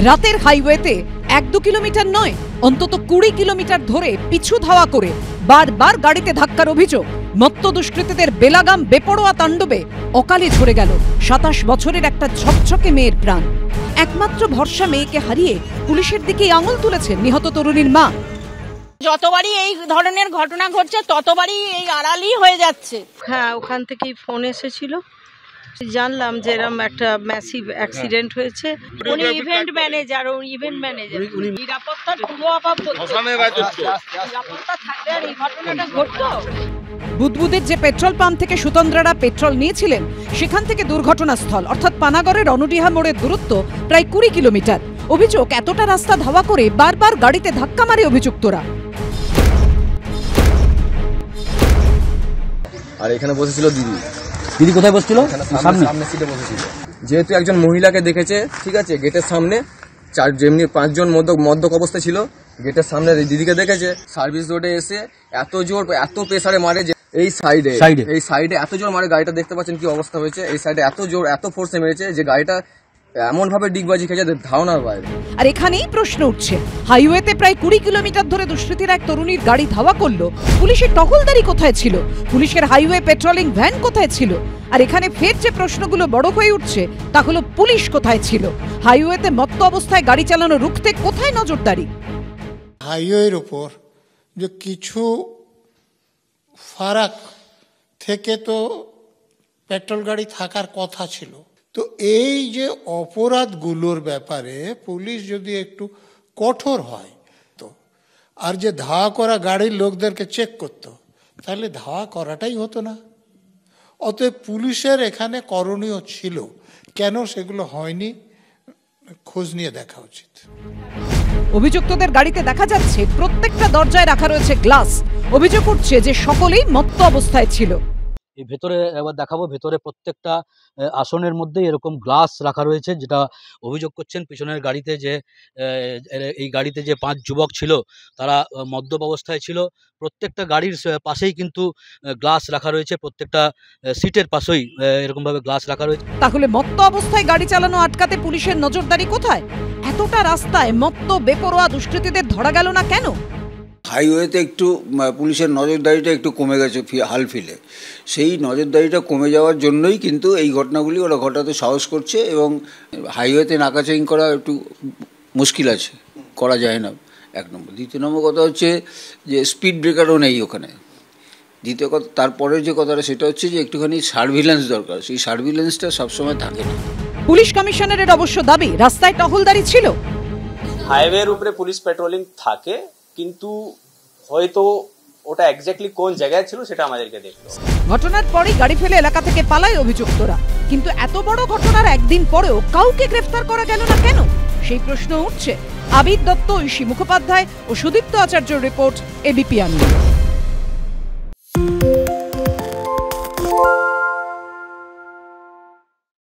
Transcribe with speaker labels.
Speaker 1: রাতের হাইওয়েতে 1-2 কিলোমিটার নয়, অন্তত 20 কিলোমিটার ধরে পিছু ধাওয়া করে বারবার গাড়িতে ধাক্কার অভিযোগ। মত্ত দুষ্কৃতীদের বেলাগাম বেপরোয়া তাণ্ডবে অকালে ঝরে গেল 27 বছরের একটা ঝকঝকে মেয়ের প্রাণ। একমাত্র ভরসা মেয়েকে হারিয়ে পুলিশের দিকে আঙুল তুলেছেন নিহত তরুণীর মা।
Speaker 2: যতবারই এই ধরনের ঘটনা ঘটছে ততবারই এই আড়ালই হয়ে যাচ্ছে।
Speaker 3: হ্যাঁ, ওখান থেকেই ফোন এসেছিল, জানলাম যে এরকম একটা ম্যাসিভ অ্যাক্সিডেন্ট হয়েছে। উনি ইভেন্ট ম্যানেজার, নিরাপত্তার পুরো অভাব, নিরাপত্তা থাকলে আর এই ঘটনাটা ঘটতো।
Speaker 1: বুদবুদের যে পেট্রোল পাম্প থেকে সুতন্দ্রারা পেট্রোল নিয়েছিলেন সেখান থেকে দুর্ঘটনাস্থল অর্থাৎ পানাগড়ের রণডিহা মোড়ের দূরত্ব প্রায় 20 কিলোমিটার। অভিযোগ, এতটা রাস্তা ধাওয়া করে বারবার গাড়িতে ধাক্কা মারে অভিযুক্তরা।
Speaker 4: আর এখানে বসেছিল দিদি।
Speaker 5: দিদি কোথায় বসছিল?
Speaker 4: সামনে সিটে বসেছিল। যেহেতু একজন মহিলাকে দেখেছে, ঠিক আছে, গেটের সামনে যেমনি 5 জন মদ্যপ অবস্থা ছিল, গেটের সামনে দিদিকে দেখেছে। সার্ভিস রোডে এসে এত জোর, এত প্রেসারে মারে যে এই সাইডে এত জোর মারে, গাড়িটা দেখতে পাচ্ছেন কি অবস্থা হয়েছে। এই সাইডে এত জোর, এত ফোর্সে মেরেছে যে গাড়িটা এমন ভাবে ডিগবাজি খেয়েছে ধারণার বাইরে।
Speaker 1: আর এখানেই প্রশ্ন উঠছে, হাইওয়েতে প্রায় 20 কিলোমিটার ধরে দুষ্কৃতীরা এক তরুণীর গাড়ি ধাওয়া করলো, পুলিশের টহলদারি কোথায় ছিল? পুলিশের হাইওয়ে পেট্রোলিং ভ্যান কোথায় ছিল? আর এখানে ফের যে প্রশ্নগুলো বড় হয়ে উঠছে তা হলো পুলিশ কোথায় ছিল? হাইওয়েতে মত্ত অবস্থায় গাড়ি চালানো রুখতে কোথায় নজরদারি?
Speaker 6: হাইওয়ের উপর যে কিছু ফারাক থেকে তো পেট্রোল গাড়ি থাকার কথা ছিল। তো এই যে অপরাধগুলোর ব্যাপারে পুলিশ যদি একটু কঠোর হয় তো, আর যে ধাওয়া করা গাড়ির লোকদেরকে চেক করতো, তাহলে ধাওয়া করাটাই হতো না। অতএব পুলিশের এখানে করণীয় ছিল, কেন সেগুলো হয়নি খোঁজ নিয়ে দেখা উচিত।
Speaker 1: অভিযুক্তদের গাড়িতে দেখা যাচ্ছে প্রত্যেকটা দরজায় রাখা রয়েছে গ্লাস। অভিযোগ উঠছে যে সকলেই মত্ত অবস্থায় ছিল।
Speaker 5: এই ভেতরে এবার দেখাবো, ভেতরে প্রত্যেকটা আসনের মধ্যে এরকম গ্লাস রাখা রয়েছে, যেটা অভিযোগ করছেন পিছনের গাড়িতে যে এই গাড়িতে যে 5 যুবক ছিল তারা মদ্যপ অবস্থায় ছিল। প্রত্যেকটা গাড়ির পাশেই কিন্তু গ্লাস রাখা রয়েছে, প্রত্যেকটা সিটের পাশেই এরকমভাবে গ্লাস রাখা রয়েছে।
Speaker 1: তাহলে মত্ত অবস্থায় গাড়ি চালানো আটকাতে পুলিশের নজরদারি কোথায়? এতটা রাস্তায় মত্ত বেপরোয়া দুষ্কৃতীদের ধরা গেল না কেন?
Speaker 7: হাইওয়েতে একটু পুলিশের নজরদারিটা একটু কমে গেছে হাল ফিলে। সেই নজরদারিটা কমে যাওয়ার জন্যই কিন্তু এই ঘটনাগুলি ওরা ঘটাতে সাহস করছে, এবং হাইওয়েতে নাকাচেকিং করা একটু মুশকিল আছে, করা যায় না, 1 নম্বর। দ্বিতীয় নম্বর কথা হচ্ছে যে স্পিড ব্রেকারও নেই ওখানে। দ্বিতীয় কথা, তারপরের যে কথাটা সেটা হচ্ছে যে একটুখানি সার্ভিলেন্স দরকার, সেই সার্ভিলেন্সটা সবসময় থাকে না।
Speaker 1: পুলিশ কমিশনারের অবশ্য দাবি রাস্তায় টহলদারি ছিল।
Speaker 8: হাইওয়ের উপরে পুলিশ পেট্রোলিং থাকে, কিন্তু হয়তো ওটা এক্স্যাক্টলি কোন জায়গায় ছিল সেটা আমাদেরকে দেখতে হবে।
Speaker 1: ঘটনার পরেই গাড়ি ফেলে এলাকা থেকে পালায় অভিযুক্তরা, কিন্তু এত বড় ঘটনার একদিন পরেও কাউকে গ্রেফতার করা গেল না কেন? সেই প্রশ্ন উঠছে। আবির দত্ত, ঐশী মুখোপাধ্যায় ও সুদীপ্ত আচার্যের রিপোর্ট, এবিপি আনন্দ।